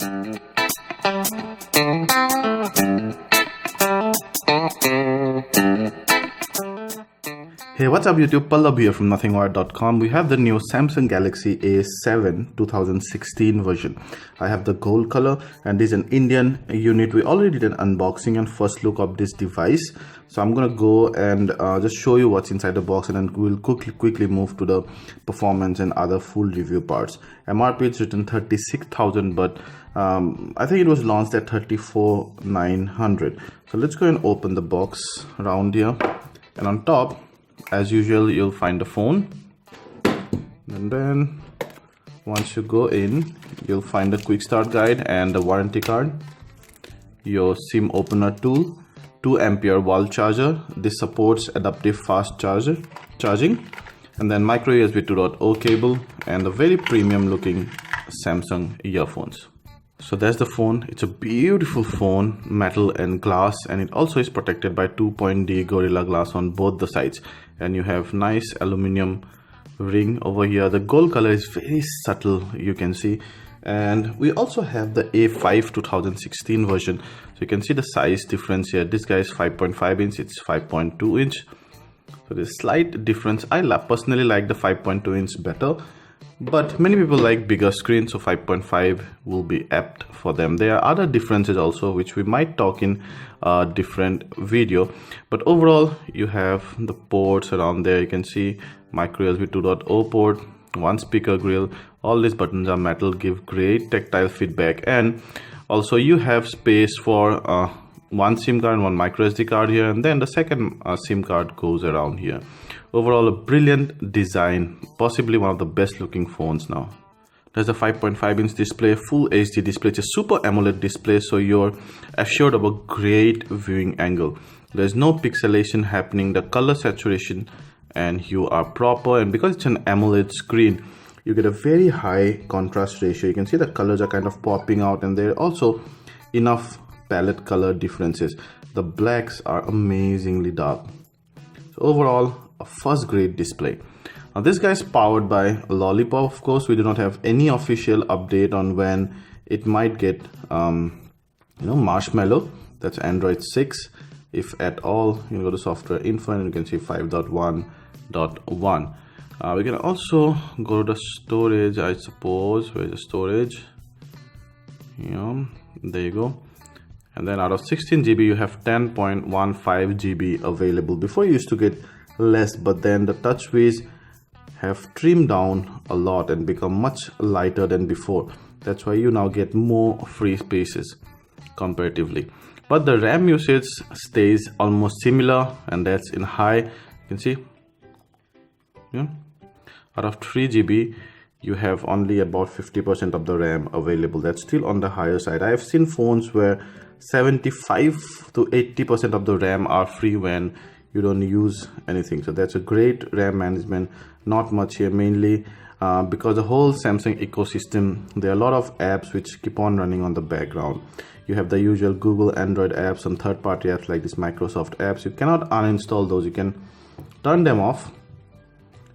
Hey, what's up YouTube? Pallab here from nothingwire.com. We have the new Samsung Galaxy A7 2016 version. I have the gold color and this is an Indian unit. We already did an unboxing and first look of this device. So I'm gonna go and just show you what's inside the box, and then we'll quickly move to the performance and other full review parts. MRP is written 36,000, but I think it was launched at 34,900. So let's go and open the box around here, and on top, as usual, you'll find the phone, and then once you go in, you'll find the quick start guide and the warranty card, your SIM opener tool, 2 ampere wall charger. This supports adaptive fast charging, and then micro USB 2.0 cable, and a very premium looking Samsung earphones. So that's the phone. It's a beautiful phone, metal and glass, and it also is protected by 2.D Gorilla Glass on both the sides, and you have nice aluminium ring over here. The gold color is very subtle, you can see, and we also have the A5 2016 version. So you can see the size difference here. This guy is 5.5 inch, it's 5.2 inch, so there's slight difference. I personally like the 5.2 inch better, but many people like bigger screen, so 5.5 will be apt for them. There are other differences also, which we might talk in a different video, but overall you have the ports around there. You can see micro USB 2.0 port, 1 speaker grill. All these buttons are metal, give great tactile feedback, and also you have space for 1 SIM card and 1 micro SD card here, and then the second SIM card goes around here. Overall, a brilliant design, possibly one of the best looking phones now. There's a 5.5 inch display, full HD display. It's a super AMOLED display, so you're assured of a great viewing angle. There's no pixilation happening, the color saturation and hue are proper, and because it's an AMOLED screen, you get a very high contrast ratio. You can see the colors are kind of popping out, and there are also enough palette color differences. The blacks are amazingly dark. So overall, a first grade display. Now this guy is powered by Lollipop. Of course, we do not have any official update on when it might get Marshmallow. That's Android 6, if at all. You go to software info and you can see 5.1.1. We can also go to the storage, I suppose. Where's the storage? There you go. And then out of 16 GB, you have 10.15 GB available. Before you used to get less, but then the TouchWiz have trimmed down a lot and become much lighter than before. That's why you now get more free spaces comparatively, but the RAM usage stays almost similar, and that's in high. You can see out of 3 GB you have only about 50% of the RAM available. That's still on the higher side. I have seen phones where 75 to 80% of the RAM are free when you don't use anything. So that's a great RAM management. Not much here, mainly because the whole Samsung ecosystem, there are a lot of apps which keep on running on the background. You have the usual Google Android apps, some third-party apps like this Microsoft apps. You cannot uninstall those, you can turn them off,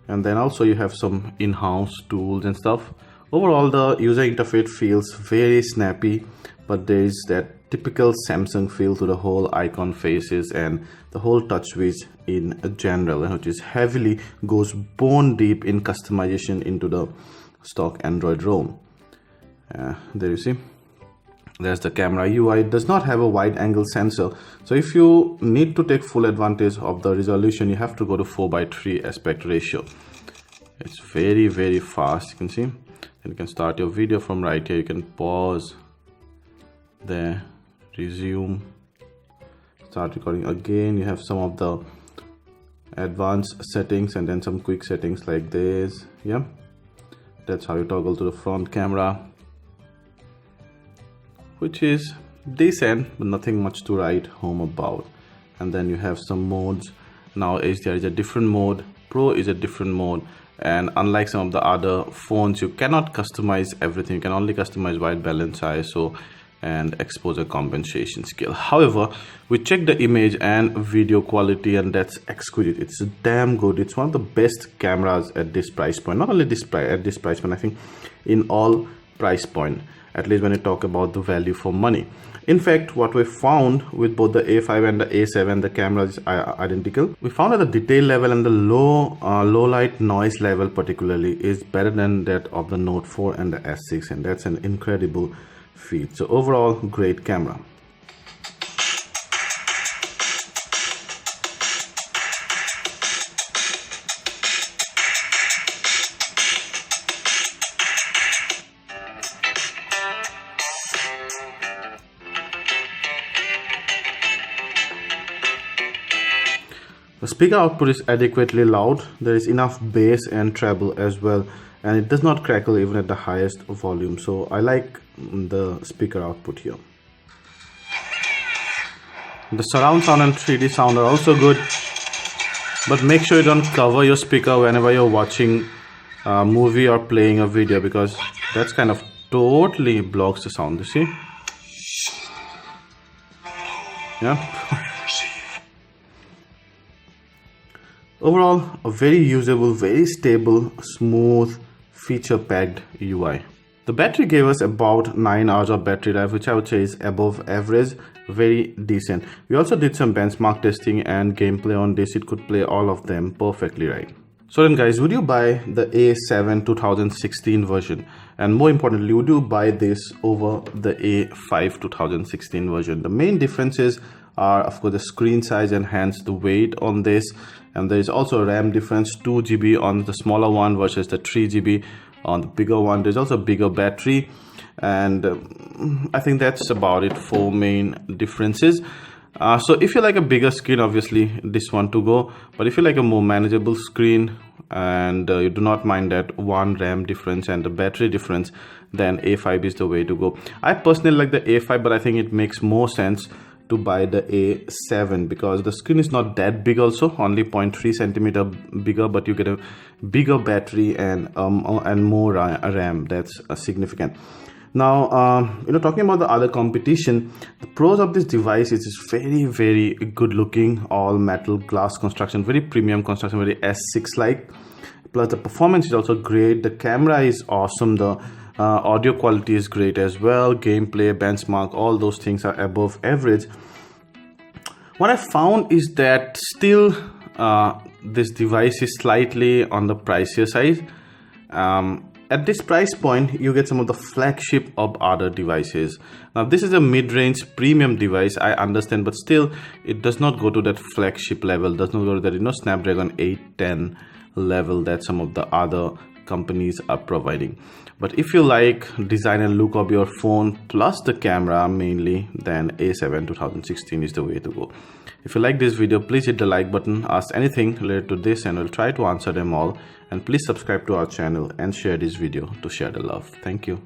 and then also you have some in-house tools and stuff. Overall, the user interface feels very snappy, but there is that typical Samsung feel to the whole icon faces and the whole TouchWiz in general, which is heavily goes bone deep in customization into the stock Android ROM. There you see, there's the camera UI. It does not have a wide angle sensor, so if you need to take full advantage of the resolution, you have to go to 4:3 aspect ratio. It's very fast. You can see, and you can start your video from right here. You can pause there, resume, start recording again. You have some of the advanced settings and then some quick settings like this. Yeah, that's how you toggle to the front camera, which is decent but nothing much to write home about. And then you have some modes. Now HDR is a different mode, Pro is a different mode, and unlike some of the other phones, you cannot customize everything. You can only customize white balance, ISO and exposure compensation scale. However, we checked the image and video quality, and that's exquisite. It's damn good. It's one of the best cameras at this price point. Not only this price, at this price point, I think in all price point. at least when you talk about the value for money. In fact, what we found with both the A5 and the A7, the camera is identical. We found that the detail level and the low light noise level particularly is better than that of the Note 4 and the S6, and that's an incredible feat. So overall, great camera. The speaker output is adequately loud. There is enough bass and treble as well, and it does not crackle even at the highest volume. So I like the speaker output here. The surround sound and 3D sound are also good, but make sure you don't cover your speaker whenever you're watching a movie or playing a video, because that's kind of totally blocks the sound. You see? Yeah. Overall, a very usable, very stable, smooth, feature-packed UI. The battery gave us about 9 hours of battery life, which I would say is above average, very decent. We also did some benchmark testing and gameplay on this. It could play all of them perfectly right. So then guys, would you buy the A7 2016 version? And more importantly, would you buy this over the A5 2016 version? The main differences are, of course, the screen size and hence the weight on this, and there is also a RAM difference, 2 GB on the smaller one versus the 3 GB on the bigger one. There's also a bigger battery, and I think that's about it. 4 main differences. So if you like a bigger screen, obviously this one to go, but if you like a more manageable screen and you do not mind that 1 RAM difference and the battery difference, then A5 is the way to go. I personally like the A5, but I think it makes more sense to buy the A7 because the screen is not that big, also only 0.3 centimeter bigger, but you get a bigger battery and more RAM. That's significant. Now, talking about the other competition, the pros of this device is it's very, very good looking, all metal glass construction, very premium construction, very S6 like. Plus the performance is also great. The camera is awesome. The audio quality is great as well. Gameplay, benchmark, all those things are above average. What I found is that still this device is slightly on the pricier side. At this price point, you get some of the flagship of other devices. Now, this is a mid-range premium device, I understand, but still, it does not go to that flagship level, does not go to that, Snapdragon 810 level that some of the other companies are providing. But if you like design and look of your phone plus the camera mainly, then A7 2016 is the way to go. If you like this video, please hit the like button, ask anything related to this, and we'll try to answer them all. And please subscribe to our channel and share this video to share the love. Thank you.